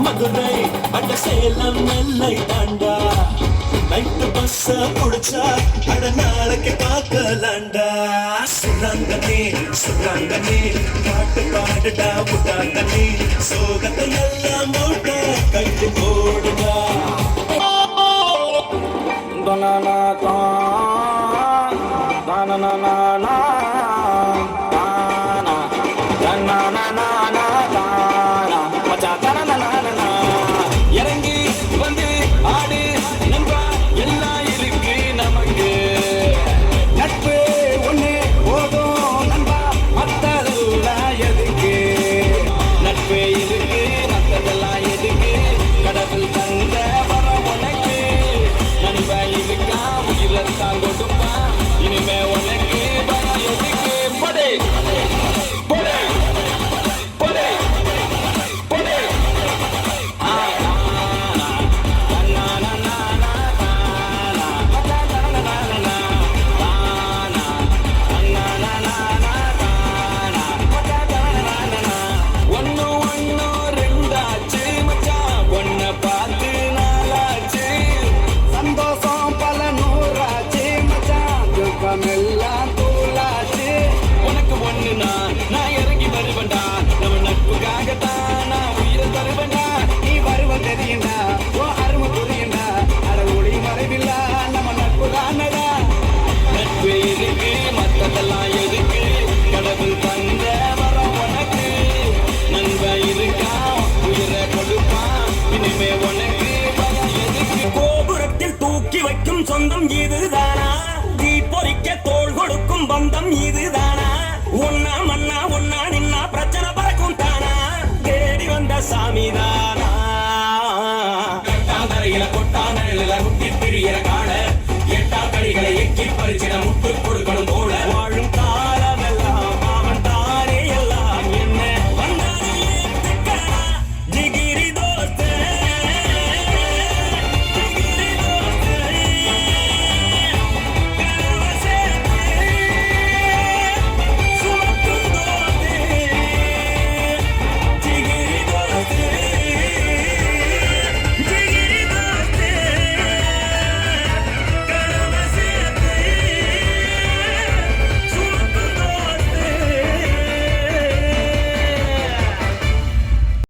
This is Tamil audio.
மதுரை அட சேலம் நெல்லை தாண்டா நைட்டு பஸ்ஸ புடிச்சா அட நாளைக்கு பார்க்கலாண்டா சுரங்கமே சுரங்கமே பாட்டு பாடுடா புட்டாங்கமே சோகத்தை எல்லாம் மூட்ட கைட்டு போடுடா தனனா தான் தனனா தானா தனனா தானா மச்சா தனனா இறங்கி வந்து ஆடு நண்பா எல்லாம் இருக்கு நமக்கு நட்பு ஒண்ணு போதும் நண்பா மத்ததெல்லாம் எதுக்கு நட்பு இருக்கு மத்ததெல்லாம் எதுக்கு கடவுள் தந்த வரம் உனக்கு நண்பா இருக்கா உயிரத்தான் கொடுப்பா இனிமே உனக்கு பயம் எதுக்கு படே படே படே படே ஒன்னு ஒன்னு ரெண்டாச்சு மச்சான் ஒன்ன பார்த்து நாளாச்சு சந்தோஷம் பல நூறாச்சு மச்சான் துக்கம் எல்லாம் தூளாச்சு உனக்கு ஒண்ணுனா நான் இறங்கி வருவேன்டா நம்ம நட்புக்காகத்தான் நான் உயிரை தருவேன்டா நீ வருவன் தெரியுண்டா ஓ அருமை புரியுண்டா அட ஒளி மறைவில்லா நம்ம நட்பு தானடா நட்பு இருக்கு மத்ததெல்லாம் எதுக்கு கடவுள் தந்த வரம் உனக்கு நண்ப இருக்கா உயிரை கொடுப்பான் இனிமே உனக்கு பயம் எதுக்கு கோபுரத்தில் தூக்கி வைக்கும் சொந்தம் இதுதானா தீ பொறிக்க தோள் கொடுக்கும் பந்தம் இதுதான்